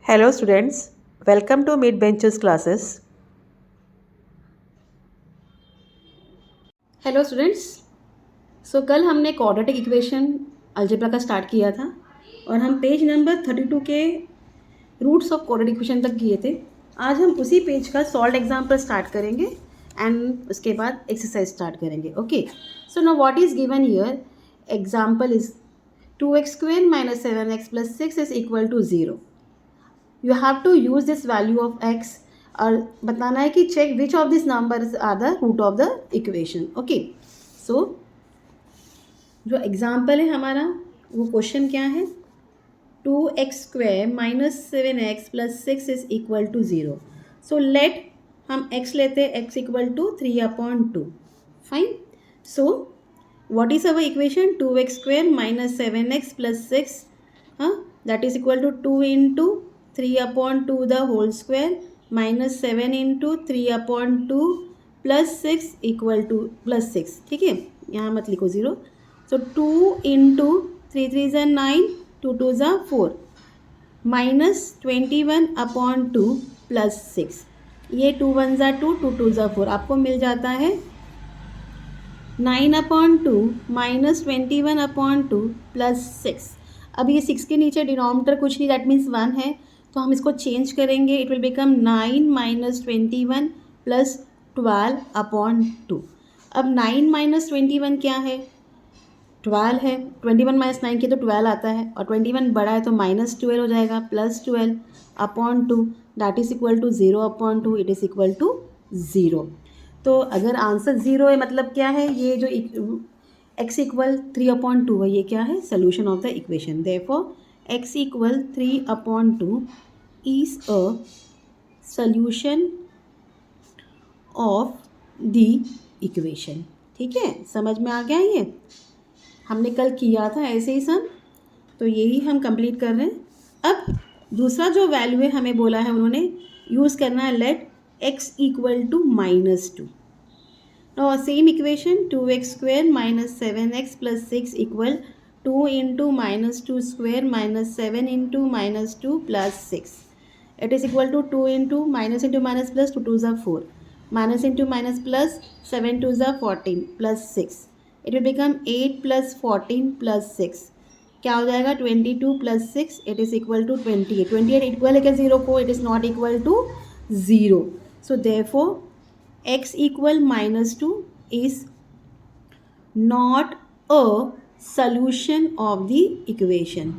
Hello students, welcome to Mid Benches classes. Hello students. कल हमने quadratic equation algebra का start किया था और हम पेज नंबर 32 के रूट्स ऑफ क्वाड्रेटिक इक्वेशन तक किए थे। आज हम उसी पेज का सॉल्व एग्जाम्पल स्टार्ट करेंगे एंड उसके बाद एक्सरसाइज स्टार्ट करेंगे। Okay, so now what is given here, example is 2x² - 7x + 6 is equal to 0। You have to use this value of x और बताना है कि check which of this numbers are the root of the equation. Okay, so जो example है हमारा वो question क्या है, 2x² - 7x + 6 is equal to 0। So let हम x लेते हैं, x equal to 3/2। Fine. So what is our equation, 2x² - 7x + 6, that is equal to 2 into 3/2 the whole square minus 7 into 3/2 plus 6 equal to plus 6। ठीक है, यहाँ मत लिखो 0। सो 2 into 3 3 ज़ा 9, 2 2 ज़ा 4 minus 21/2 plus 6। ये 2 1 ज़ा 2, 2 2 ज़ा 4, आपको मिल जाता है 9/2 - 21/2 प्लस 6। अब ये 6 के नीचे डिनोमिनेटर कुछ नहीं, दैट मीन्स 1 है, तो हम इसको चेंज करेंगे। It will become 9 - 21 plus 12/2। अब 9 - 21 क्या है, 12 है। 21 - 9 की तो 12 आता है और 21 बड़ा है तो -12 हो जाएगा, plus 12/2, that is equal to 0/2, it is equal to 0। तो अगर आंसर 0 है मतलब क्या है, ये जो x इक्वल 3/2 है, ये क्या है, solution of the equation. Therefore x equal 3/2 is a solution of the equation. ठीक है, समझ में आ गया ये, हमने कल किया था ऐसे ही सम, तो यही हम कंप्लीट कर रहे हैं। अब दूसरा जो वैल्यू है हमें बोला है उन्होंने यूज़ करना है, let x equal to -2। Now same equation, 2x² - 7x + 6 equal 2 into -2² - 7 into -2 plus 6. It is equal to 2 into minus plus 2 2s are 4. Minus into minus plus 7 2s are 14 plus 6. It will become 8 plus 14 plus 6. क्या हो जाएगा, 22 plus 6, it is equal to 28। 28 equal है क्या 0 को, it is not equal to 0। So therefore x equal -2 is not a solution of the equation।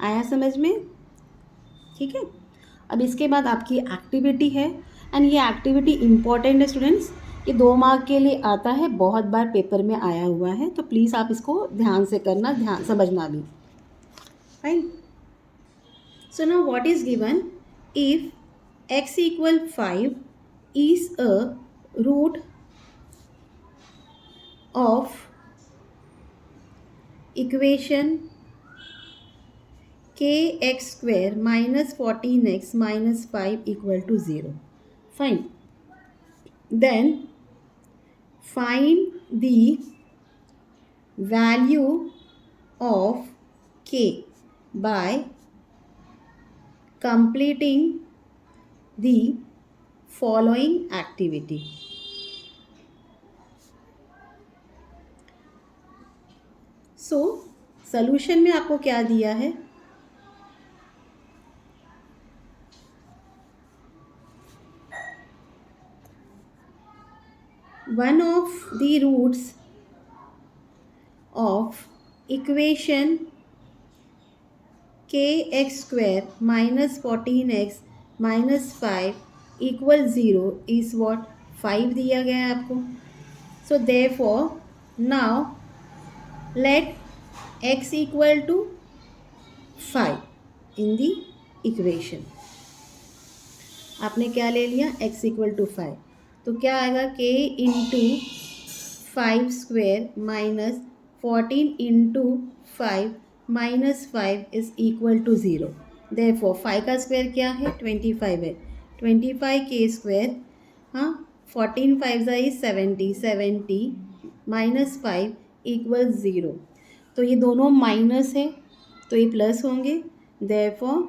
आया समझ में? ठीक है, अब इसके बाद आपकी एक्टिविटी है एंड ये एक्टिविटी इम्पॉर्टेंट है स्टूडेंट्स, ये 2 मार्क के लिए आता है, बहुत बार पेपर में आया हुआ है, तो प्लीज़ आप इसको ध्यान से करना, ध्यान समझना भी। Fine. So now what is given, if x equal 5 is a root of equation kx² - 14x - 5 equal to 0। Fine. Then find the value of k by completing the following activity। So solution में आपको क्या दिया है, one of the roots of equation kx² - 14x - 5 equal 0 is what, 5 दिया गया है आपको। So therefore now let x equal to 5 in the equation. आपने क्या ले लिया, x इक्वल टू 5, तो क्या आएगा, k into 5² minus 14 into 5 minus 5 is equal to 0। Therefore 5 का स्क्वायर क्या है, 25 है, 25 के स्क्वायर, 14 5 इज 70, 70 माइनस 5 इक्वल 0। तो ये दोनों माइनस है, तो ये प्लस होंगे, therefore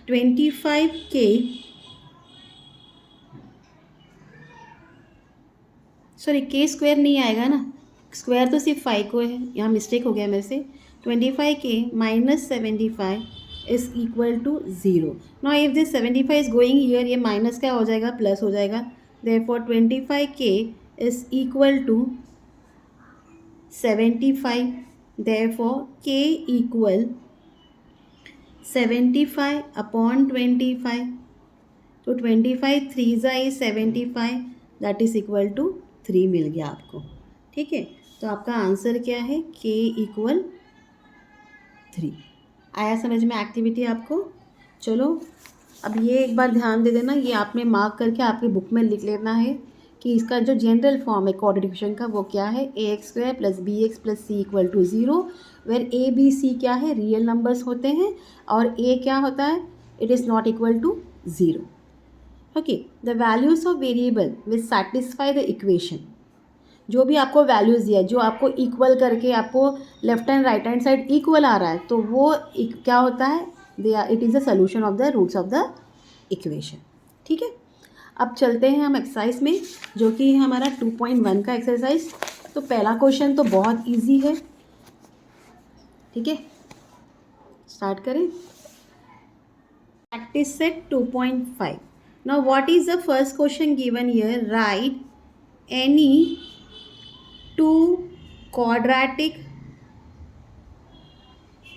25k, sorry k square नहीं आएगा ना, स्क्वायर तो सिर्फ 5 को है, यहाँ मिस्टेक हो गया मेरे से। 25k minus 75 is equal to 0। Now if this 75 is going here, ये माइनस क्या हो जाएगा, प्लस हो जाएगा। Therefore 25k is equal to 75, therefore k equal 75 upon 25, तो 25 3 ज़ा is 75, that is equal to 3 मिल गया आपको। ठीक है, तो आपका आंसर क्या है, k इक्वल 3। आया समझ में एक्टिविटी आपको? चलो अब ये एक बार ध्यान दे देना, ये आपने मार्क करके आपकी बुक में लिख लेना है कि इसका जो जनरल फॉर्म है क्वाड्रेटिक इक्वेशन का वो क्या है, ax² + bx + c equal to 0, where a b c क्या है, रियल नंबर्स होते हैं, और a क्या होता है, it is not equal to 0। Okay, the values of variable will satisfy the equation. जो भी आपको वैल्यूज़ दिया है, जो आपको इक्वल करके आपको left and right hand side equal आ रहा है, तो वो क्या होता है, it is the solution of the roots of the equation. ठीक है, अब चलते हैं हम एक्सरसाइज में, जो कि हमारा 2.1 का एक्सरसाइज। तो पहला क्वेश्चन तो बहुत इजी है। ठीक है, स्टार्ट करें। Practice set 2.5। Now what is the first question given here, right any 2 quadratic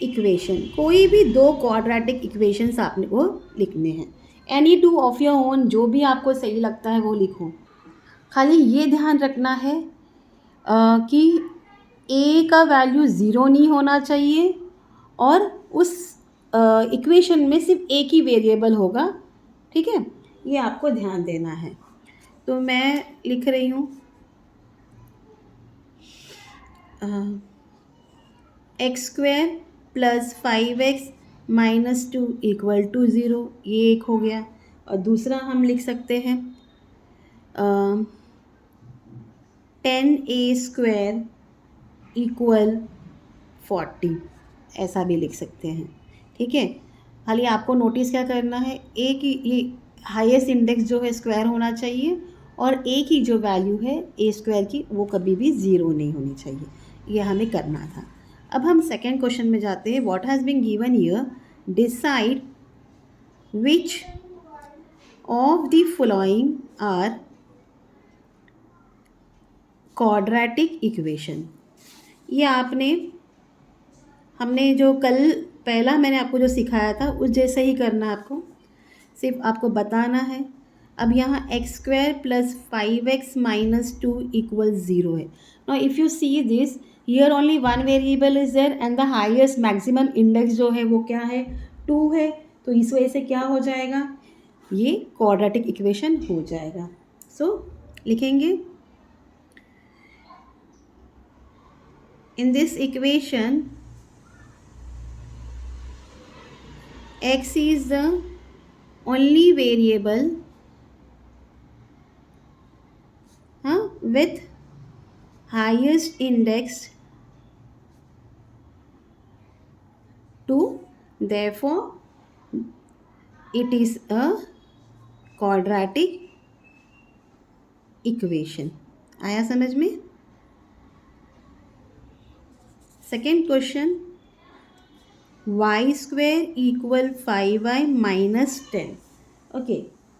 equation. कोई भी 2 क्वाड्रेटिक इक्वेशंस आपने को लिखने हैं, एनी 2 ऑफ योर ओन, जो भी आपको सही लगता है वो लिखो। खाली ये ध्यान रखना है कि a का वैल्यू 0 नहीं होना चाहिए, और उस इक्वेशन में सिर्फ एक ही वेरिएबल होगा। ठीक है, ये आपको ध्यान देना है। तो मैं लिख रही हूँ x² + 5x - 2 इक्वल टू 0, ये एक हो गया। और दूसरा हम लिख सकते हैं 10a² इक्वल 40, ऐसा भी लिख सकते हैं। ठीक है, खाली आपको नोटिस क्या करना है, एक ही हाईएस्ट इंडेक्स जो है स्क्वायर होना चाहिए, और एक ही जो वैल्यू है a² की वो कभी भी 0 नहीं होनी चाहिए, ये हमें करना था। अब हम सेकेंड क्वेश्चन में जाते हैं। What has been given here, decide which of the following are quadratic equation. ये हमने जो कल पहला मैंने आपको जो सिखाया था उस जैसे ही करना है आपको, सिर्फ आपको बताना है। अब यहाँ x² + 5x - 2 इक्वल 0 है। Now if you see this, here only one variable is there and the highest maximum index जो है वो क्या है, 2 है। तो इस वजह से क्या हो जाएगा, ये क्वाड्रेटिक इक्वेशन हो जाएगा। सो लिखेंगे, इन this equation x is the only variable with highest index 2, therefore it is a quadratic equation। आया समझ में? Second question, y² equal 5y - 10। okay,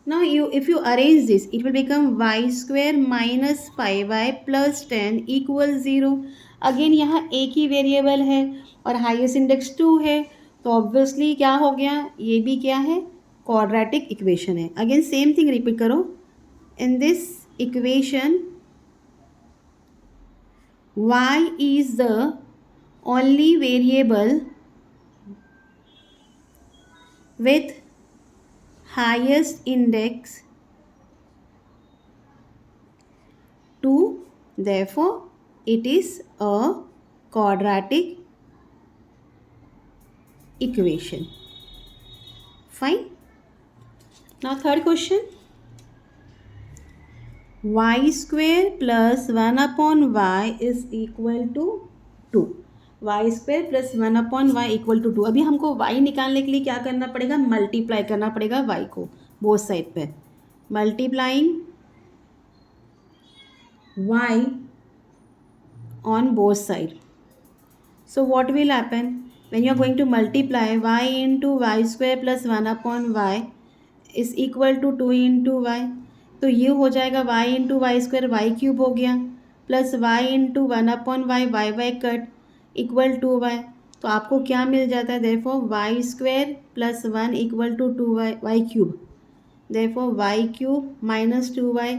now if you arrange this, it will become y² - 5y + 10 equal 0। Again यहाँ एक ही variable है और highest index 2 है, तो ऑब्वियसली क्या हो गया, ये भी क्या है, क्वाड्रेटिक इक्वेशन है। अगेन सेम थिंग रिपीट करो, इन this equation y is the only variable with highest index 2, therefore it is a quadratic equation। Fine. Now third question, y² + 1/y is equal to 2, y square plus 1/y equal to 2। अभी हमको y निकालने के लिए क्या करना पड़ेगा, multiply करना पड़ेगा y को बोथ साइड पे, multiplying y on both side. So what will happen when you are going to multiply y into y square plus 1/y is equal to 2 into y, तो ये हो जाएगा y into y square y cube हो गया plus y into 1/y y y cut equal to y। तो आपको क्या मिल जाता है, therefore y square plus 1 equal to 2y y cube, therefore y cube minus 2y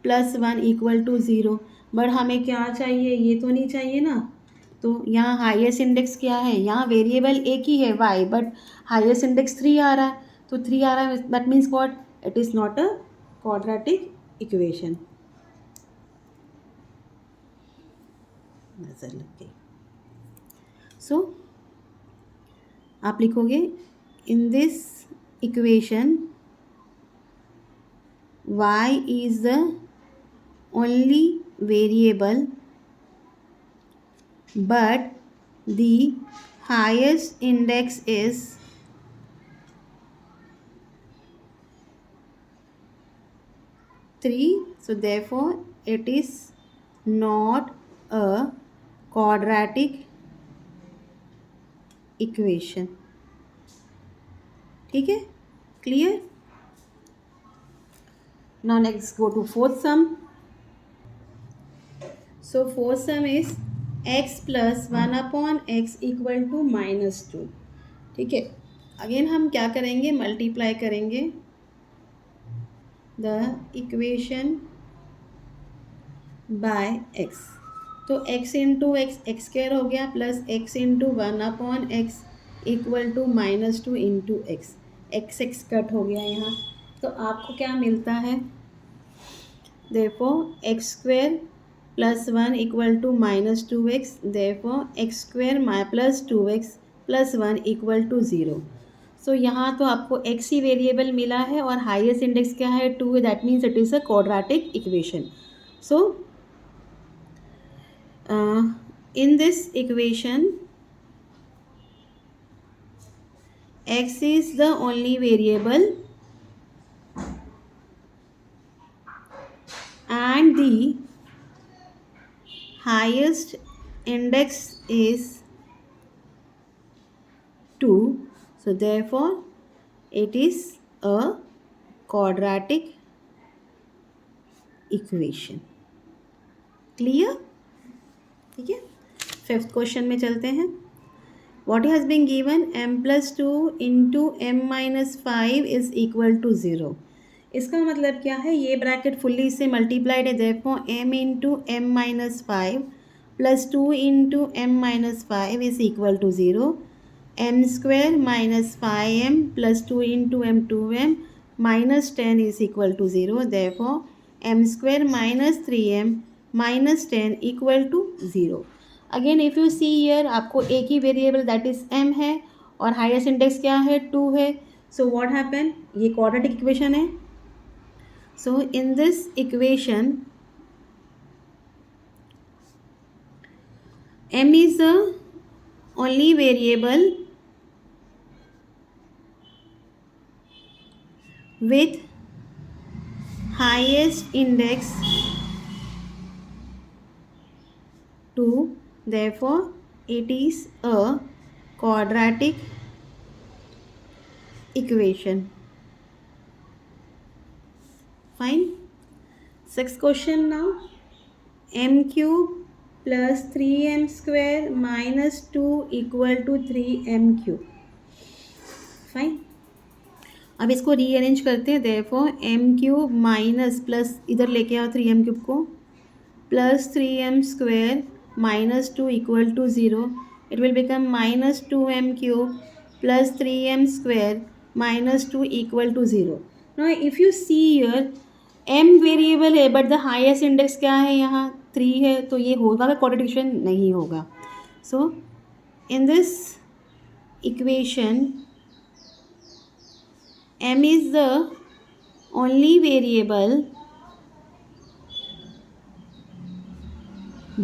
plus 1 equal to 0। But हमें क्या चाहिए, ये तो नहीं चाहिए ना। तो यहाँ हाईएस्ट इंडेक्स क्या है, यहाँ वेरिएबल एक ही है y, बट हाईएस्ट इंडेक्स 3 आ रहा है, तो 3 आ रहा है, that means what, it is not a quadratic equation. नजर लग गई। सो आप लिखोगे इन this equation y is the only variable but the highest index is 3, so therefore it is not a quadratic equation। ठीक है, clear. Now next go to fourth sum. So fourth sum is x plus 1/x equal to -2। ठीक है, again हम क्या करेंगे, multiply करेंगे the equation by x। तो x into x square हो गया plus x into 1/x equal to -2 into x cut हो गया यहाँ। तो आपको क्या मिलता है, therefore x square plus 1 equal to -2x, therefore x square plus 2x plus 1 equal to 0। सो यहाँ तो आपको x ही वेरिएबल मिला है और हाईएस्ट इंडेक्स क्या है, 2 है, that means it is a quadratic equation. So in this equation x is the only variable and the highest index is 2, so therefore it is a quadratic equation। Clear, ठीक है। Fifth question में चलते हैं। What has been given, m plus 2 into m minus 5 is equal to 0। इसका मतलब क्या है, ये ब्रैकेट फुल्ली इससे मल्टीप्लाइड है, therefore m into m minus 5 plus 2 into m minus 5 is equal to 0। M square minus 5m plus 2 into m 2m minus 10 is equal to 0, therefore m square minus 3m minus 10 equal to 0। Again if you see here, आपको एक ही variable that is m है और highest index क्या है, 2 है। So what happen, ये quadratic equation है। So in this equation m is the only variable with highest index 2, therefore it is a quadratic equation। Fine। Sixth question now, m cube plus 3m square minus 2 equal to 3m cube। Fine, अब इसको rearrange करते हैं, therefore m cube minus plus इधर लेके आओ 3m cube को, plus 3m square minus 2 equal to 0, it will become minus 2m cube plus 3m square minus 2 equal to 0। Now if you see here, m variable है but the highest index क्या है, यहाँ 3 है, तो ये होगा quadratic equation, नहीं होगा। So in this equation m is the only variable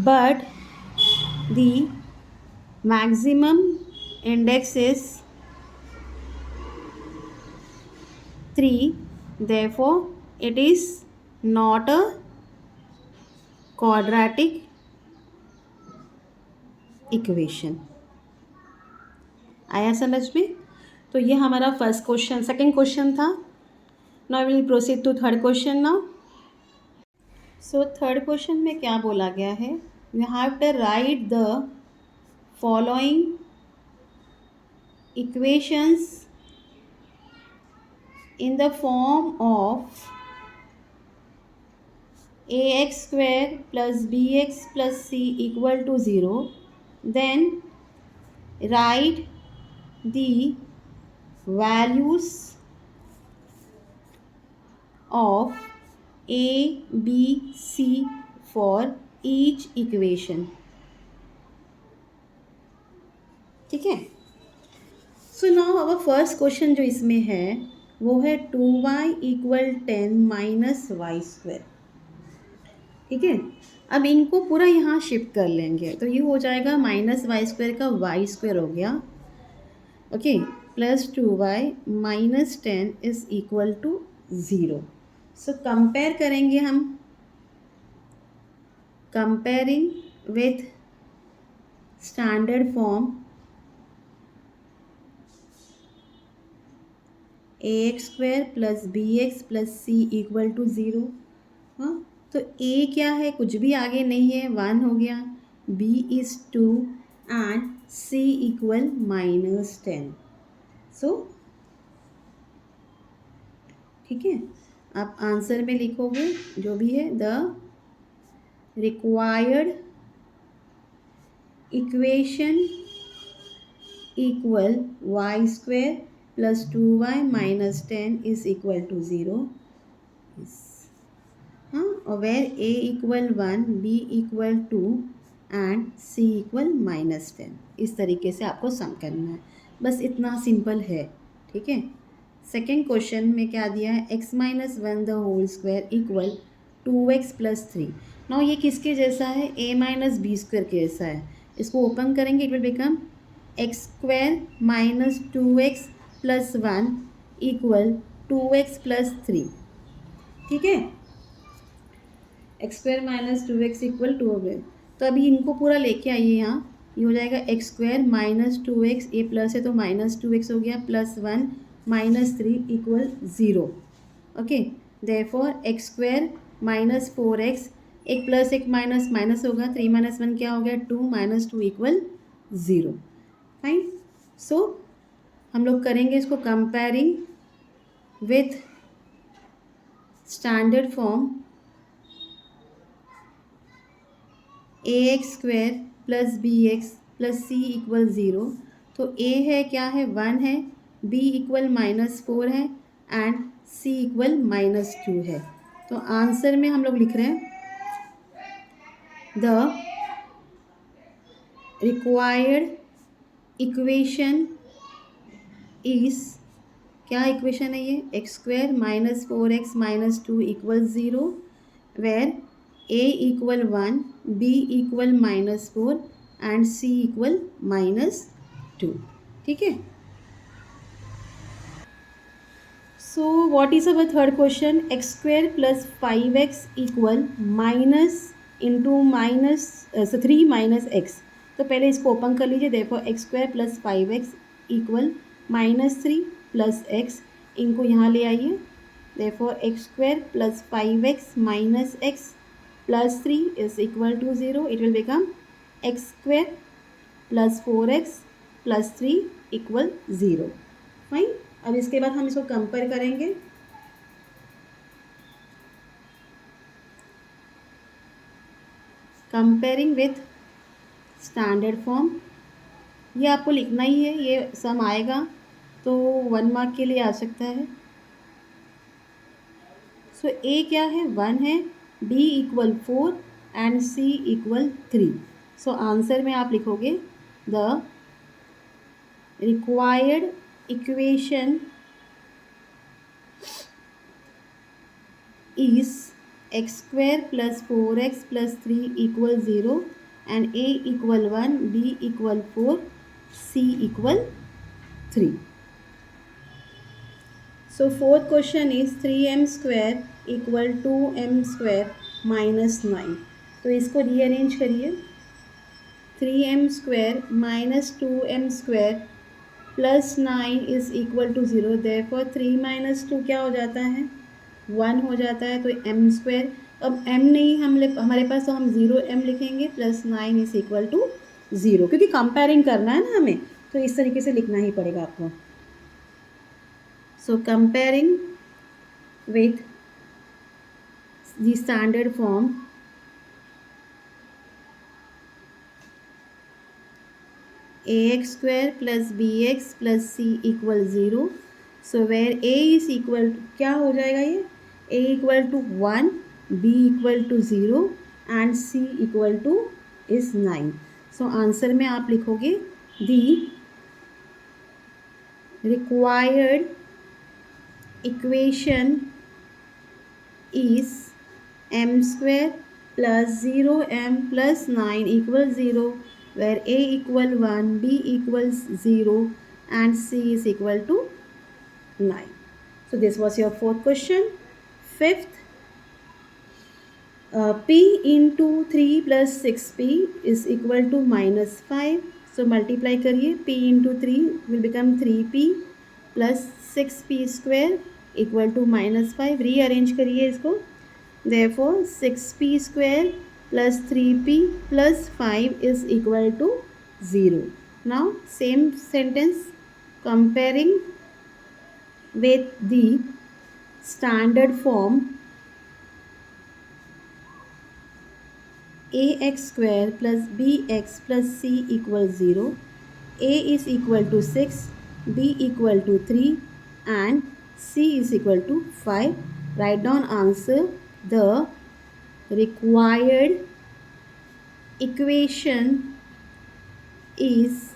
but the maximum index is 3, therefore it is not a quadratic equation. आया समझ में? तो ये हमारा फर्स्ट क्वेश्चन, सेकंड क्वेश्चन था। Now will proceed to third question now. So third question में क्या बोला गया है? You have to write the following equations in the form of ax square plus bx plus c equal to 0, then write the values of a, b, c for each equation। ठीक है। So now our first question जो इसमें है वो है 2y equal 10 minus y square. ठीक है। अब इनको पूरा यहाँ शिफ्ट कर लेंगे तो ये हो जाएगा माइनस वाई स्क्वायर का वाई स्क्वायर हो गया, okay, plus 2y minus 10 is equal to 0। So compare करेंगे हम, comparing with standard form ax square plus bx plus c equal to 0। हाँ, तो a क्या है? कुछ भी आगे नहीं है, 1 हो गया, b is 2 and c equal minus 10। So ठीक है, आप आंसर में लिखोगे जो भी है, the required equation equal y square plus 2y minus 10 is equal to 0। हाँ, और where a equal 1, b equal 2 and c equal minus 10। इस तरीके से आपको सम करना है, बस इतना सिंपल है। ठीक है। सेकेंड क्वेश्चन में क्या दिया है? x minus 1 the whole square equal 2x plus 3। Now ये किसके जैसा है? a माइनस बी स्क्वायर के जैसा है। इसको ओपन करेंगे, it will become x square minus 2x plus 1 equal 2x plus 3। ठीक है, x square minus 2x equal 2 हो गए। तो अभी इनको पूरा लेके आइए यहाँ, ये हो जाएगा एक्स स्क्वायर माइनस 2x, ये प्लस है तो माइनस 2x हो गया, plus 1 minus 3 equal 0। Okay, therefore x square minus 4x, एक प्लस एक माइनस माइनस होगा, 3 माइनस 1 क्या हो गया? 2 माइनस 2 इक्वल 0। फाइन। सो हम लोग करेंगे इसको comparing with standard form ax square plus bx plus c equal 0। तो a है क्या है? 1 है, b इक्वल माइनस 4 है एंड c इक्वल माइनस 2 है। तो आंसर में हम लोग लिख रहे हैं द रिक्वायर्ड इक्वेशन इज, क्या इक्वेशन है ये? X square minus 4x minus 2 equal 0, where a equal 1, b equal minus 4 and c equal minus 2। ठीक है। So what is our third question? X square plus 5x equal minus into minus 3 minus x. तो पहले इसको open कर लीजिए, देखो x square plus 5x equal minus 3 plus x, इनको यहाँ ले आइए, therefore x square plus 5x minus x plus 3 is equal to 0। It will become x square plus 4x plus 3 equal 0। Fine. अब इसके बाद हम इसको कंपेयर करेंगे। कंपेयरिंग विथ स्टैंडर्ड फॉर्म, ये आपको लिखना ही है, ये सम आएगा तो 1 मार्क के लिए आ सकता है। सो a क्या है? 1 है, b equal 4 and c equal 3। So answer में आप लिखोगे the required equation is x square plus 4x plus 3 equal 0, and A equal 1, B equal 4, C equal 3. So fourth question is 3m square equal 2m square minus 9. तो इसको rearrange करिए. 3m square minus 2m square plus 9 is equal to 0. Therefore 3 minus 2 क्या हो जाता है? 1 हो जाता है. तो m square, अब m नहीं हमारे पास, तो हम 0m लिखेंगे प्लस 9 इज इक्वल टू 0, क्योंकि कंपेयरिंग करना है ना हमें, तो इस तरीके से लिखना ही पड़ेगा आपको. So comparing with the standard form, ax square plus bx plus c equal 0. So where a is equal to, क्या हो जाएगा ये? a equal to 1, b equal to 0 and c equal to is 9. So answer में आप लिखोगे the required equation is m square plus 0m plus 9 equals 0, where a equal 1, b equals 0 and c is equal to 9. So this was your fourth question. Fifth, p into 3 plus 6p is equal to minus 5. So multiply करिए, p into 3 will become 3p plus 6p square equal to minus 5. Rearrange करिए इसको. Therefore 6p square plus 3p plus 5 is equal to 0. Now same sentence, comparing with the standard form, ax square plus bx plus c equals 0. A is equal to 6, b equal to 3 and c is equal to 5. Write down answer. The required equation is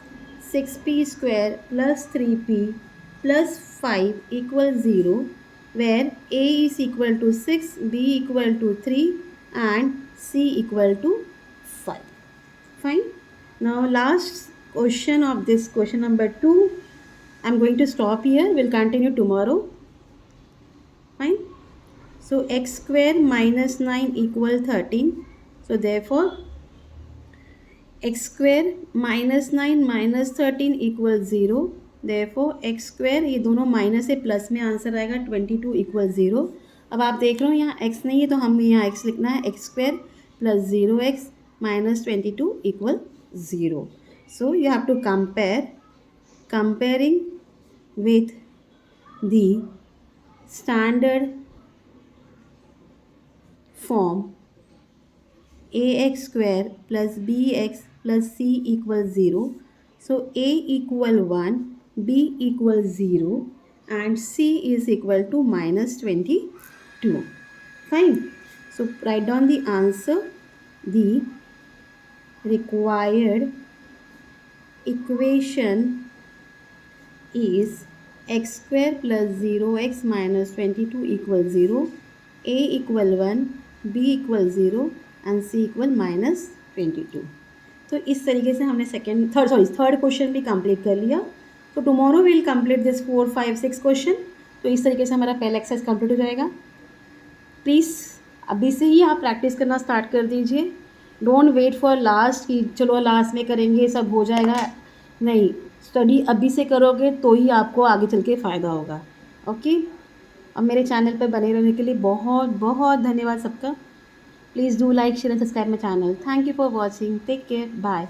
6p square plus 3p plus 5 equals 0, where a is equal to 6, b equal to 3 and c equal to 5. Fine. Now last question of this question number 2. I'm going to stop here. We'll continue tomorrow. Fine. So x square minus 9 equal 13. So therefore x square minus 9 minus 13 equals 0. Therefore x square, ये दोनों minus से plus में answer आएगा 22 equal 0. अब आप देख रहे हो यहाँ x नहीं है, तो हम यहाँ x लिखना है. x square plus 0x minus 22 equal 0. So you have to compare. Comparing with the standard form, ax square plus bx plus c equals 0. So a equal 1, b equal 0 and c is equal to minus 22. Fine. So write down the answer. The required equation is x square plus 0x minus 22 equals 0, a equal 1, b equal 0 and c equal minus 22. तो इस तरीके से हमने third question भी complete कर लिया. तो tomorrow will complete this 4, 5, 6 question. तो इस तरीके से हमारा पहला एक्सरसाइज कंप्लीट हो जाएगा. प्लीज़ अभी से ही आप प्रैक्टिस करना स्टार्ट कर दीजिए. डोंट वेट फॉर लास्ट कि चलो लास्ट में करेंगे सब हो जाएगा. नहीं, स्टडी अभी से करोगे तो ही आपको आगे चल के फ़ायदा होगा. ओके. अब मेरे चैनल पर बने रहने के लिए बहुत बहुत धन्यवाद सबका. Please do like, share and subscribe my channel. Thank you for watching. Take care. Bye.